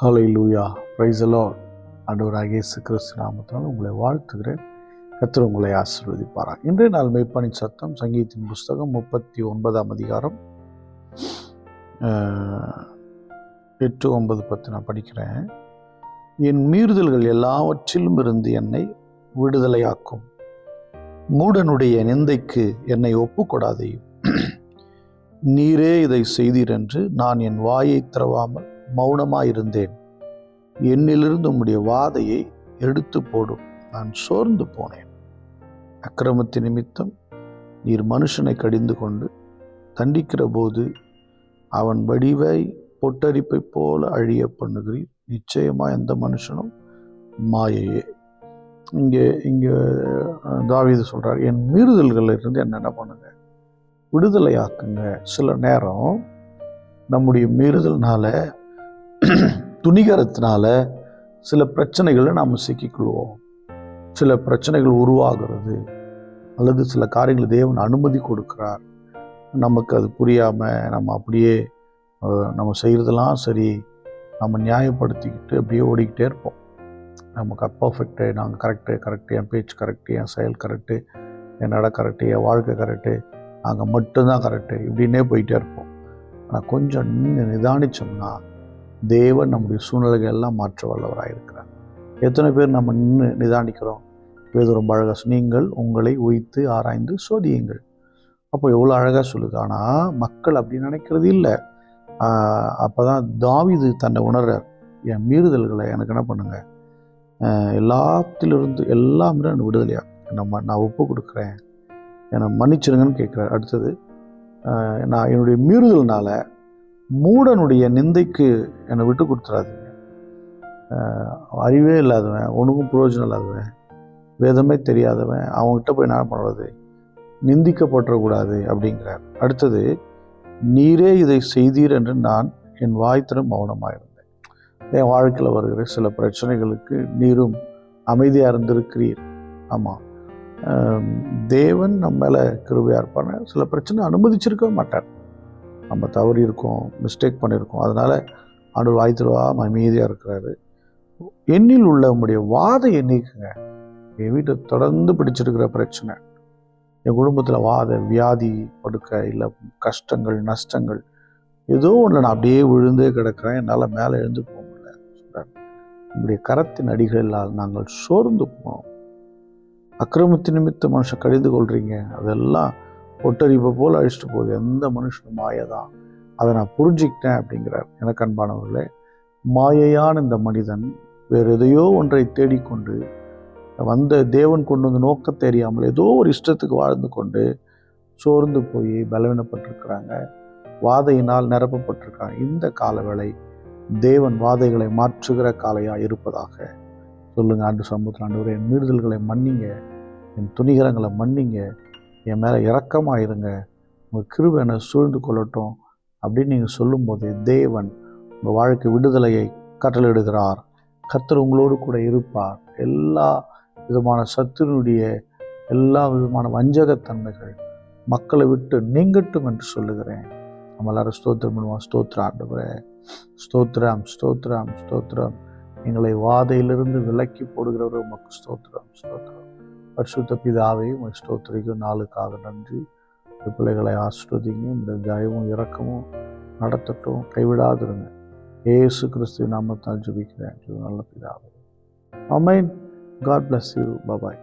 Hallelujah, praise the Lord. ஆண்டவராகிய இயேசு கிறிஸ்து நாமத்தினால் உங்களை வாழ்த்துகிறேன். கர்த்தர் உங்களை ஆசீர்வதிப்பாராக. இன்றைய நாள் மெய்ப்பனின் சத்தம், சங்கீதத்தின் புஸ்தகம் 39ஆம் அதிகாரம் 8, 9, 10 நான் படிக்கிறேன். என் மீறுதல்கள் எல்லாவற்றிலும் இருந்து என்னை விடுதலையாக்கும். மூடனுடைய நிந்தைக்கு என்னை ஒப்புக்கொடாதேயும். நீரே இதை செய்தீர் என்று நான் என் வாயை திறவாமல் மௌனமாயிருந்தேன். என்னிலிருந்து உம்முடைய வாதையை எடுத்து போடும். நான் சோர்ந்து போனேன். அக்கிரமத்தின் நிமித்தம் நீர் மனுஷனை கடிந்து கொண்டு தண்டிக்கிற போது அவன் வடிவை பொட்டரிப்பை போல அழிய பண்ணுகிறீர். நிச்சயமா எந்த மனுஷனும் மாயையே. இங்கே தாவீது சொல்றார், என் மீறுதல்கள் இருந்து என்ன பண்ணுங்க, விடுதலையாக்குங்க. சில நேரம் நம்முடைய மீறுதல்னால, துணிகரத்தினால சில பிரச்சனைகளை நாம் சிக்கிக்கொள்வோம். சில பிரச்சனைகள் உருவாகிறது, அல்லது சில காரியங்களை தேவன் அனுமதி கொடுக்கிறார். நமக்கு அது புரியாமல் நம்ம அப்படியே நம்ம செய்கிறதெல்லாம் சரி, நம்ம நியாயப்படுத்திக்கிட்டு அப்படியே ஓடிக்கிட்டே இருப்போம். நமக்கு பர்ஃபெக்டு, நாங்கள் கரெக்டு, என் பேச்சு கரெக்டு, என் செயல் கரெக்டு, என் நட கரெக்டு, என் வாழ்க்கை கரெக்டு, நாங்கள் மட்டும்தான் கரெக்டு, இப்படின்னே போயிட்டே இருப்போம். ஆனால் கொஞ்சம் நிதானித்தோம்னா தேவன் நம்முடைய சூழ்நிலைகள் எல்லாம் மாற்ற வல்லவராக இருக்கிறார். எத்தனை பேர் நம்ம நிதானிக்கிறோம்? வேதம் ரொம்ப அழகாக, நீங்கள் உங்களை உய்த்து ஆராய்ந்து சோதியுங்கள். அப்போ எவ்வளோ அழகாக சொல்லுது. ஆனால் மக்கள் அப்படி நினைக்கிறது இல்லை. அப்போ தான் தாவீது தன்னை உணர்றார், என் மீறுதல்களை எனக்கு என்ன பண்ணுங்க, எல்லாத்திலிருந்து எல்லாமே நான் விடுதலையா நான் ஒப்பு கொடுக்குறேன், என்னை மன்னிச்சிருங்கன்னு கேட்குறார். அடுத்தது, நான் என்னுடைய மீறுதல்னால மூடனுடைய நிந்தைக்கு என்னை விட்டு கொடுத்துறாதீங்க. அறிவே இல்லாதவன், ஒன்றுக்கும் பிரயோஜனம் இல்லாதவன், வேதமே தெரியாதவன், அவங்ககிட்ட போய் என்ன பண்ணுறது, நிந்திக்கப்பட்டுறக்கூடாது அப்படிங்கிறார். அடுத்தது, நீரே இதை செய்தீர் என்று நான் என் வாய்த்திறம் மௌனமாக இருந்தேன். என் வாழ்க்கையில் வருகிற சில பிரச்சனைகளுக்கு நீரும் அமைதியாக இருந்திருக்கிறீர். ஆமாம், தேவன் நம்ம மேலே கிருபையாக இருப்பான. சில பிரச்சனை அனுமதிச்சிருக்க மாட்டார். நம்ம தவறி இருக்கோம், மிஸ்டேக் பண்ணியிருக்கோம். அதனால் ஆண்டவர் வாய்த்திருவா அமைதியாக இருக்கிறாரு. எண்ணில் உள்ள உங்களுடைய வாதையை நீக்குங்க. என் வீட்டை தொடர்ந்து பிடிச்சிருக்கிற பிரச்சனை, என் குடும்பத்தில் வாத வியாதி படுக்க, இல்லை கஷ்டங்கள் நஷ்டங்கள், ஏதோ ஒன்று நான் அப்படியே விழுந்தே கிடக்கிறேன், என்னால் மேலே எழுந்து போக முடியல சொல்கிறார். உங்களுடைய கரத்தின் அடிகளால் நாங்கள் சோர்ந்து போனோம். அக்கிரமத்தின் நிமித்தம் மனுஷன் கடிந்து கொள்றீங்க, அதெல்லாம் பொட்டரிப்பை போல் அழிச்சிட்டு போகுது. எந்த மனுஷனும் மாயதான், அதை நான் புரிஞ்சுக்கிட்டேன் அப்படிங்கிறார். எனக்கு அன்பானவர்களே, மாயையான இந்த மனிதன் வேறு எதையோ ஒன்றை தேடிக்கொண்டு வந்த தேவன் கொண்டு வந்து நோக்க தெரியாமல் ஏதோ ஒரு இஷ்டத்துக்கு வாழ்ந்து கொண்டு சோர்ந்து போய் பலவீனப்பட்டிருக்கிறாங்க, வாதையினால் நிரப்பப்பட்டிருக்காங்க. இந்த காலவேளை தேவன் வாதைகளை மாற்றுகிற காலையாக இருப்பதாக சொல்லுங்க. ஆண்டு சமூகத்தில், ஆண்டவரே, என் மீறுதல்களை மன்னிங்க, என் துணிகரங்களை மன்னிங்க, என் மேலே இரக்கமாக இருங்க, உங்கள் கிருபை என்னை சூழ்ந்து கொள்ளட்டும் அப்படின்னு நீங்கள் சொல்லும்போது தேவன் உங்கள் வாழ்க்கை விடுதலையை கட்டளையிடுகிறார். கர்த்தர் உங்களோடு கூட இருப்பார். எல்லா விதமான சத்துருடைய எல்லா விதமான வஞ்சகத்தன்மைகள் மக்களை விட்டு நீங்கட்டும் என்று சொல்லுகிறேன். நம்ம எல்லாரும் ஸ்தோத்திரம் பண்ணுவோம். ஸ்தோத்திரம் ஆண்டவரே, ஸ்தோத்திரம் ஸ்தோத்திரம் ஸ்தோத்திரம். எங்களை வாதையிலிருந்து விலக்கி போடுகிறவர் உமக்கு ஸ்தோத்திரம் ஸ்தோத்திரம். பரிசுத்த பிதாவே, உங்கள் ஸ்தோத்திரிக்கும் நாளுக்காக நன்றி. பிள்ளைகளை ஆசீர்வதிங்க. இந்த தயவும் இரக்கமும் நடத்தட்டும், கைவிடாதிருங்க. இயேசு கிறிஸ்துவின் நாமத்தால் ஜெபிக்கிறேன் நல்ல பிதாவே. ஆமென். God bless you. Bye bye.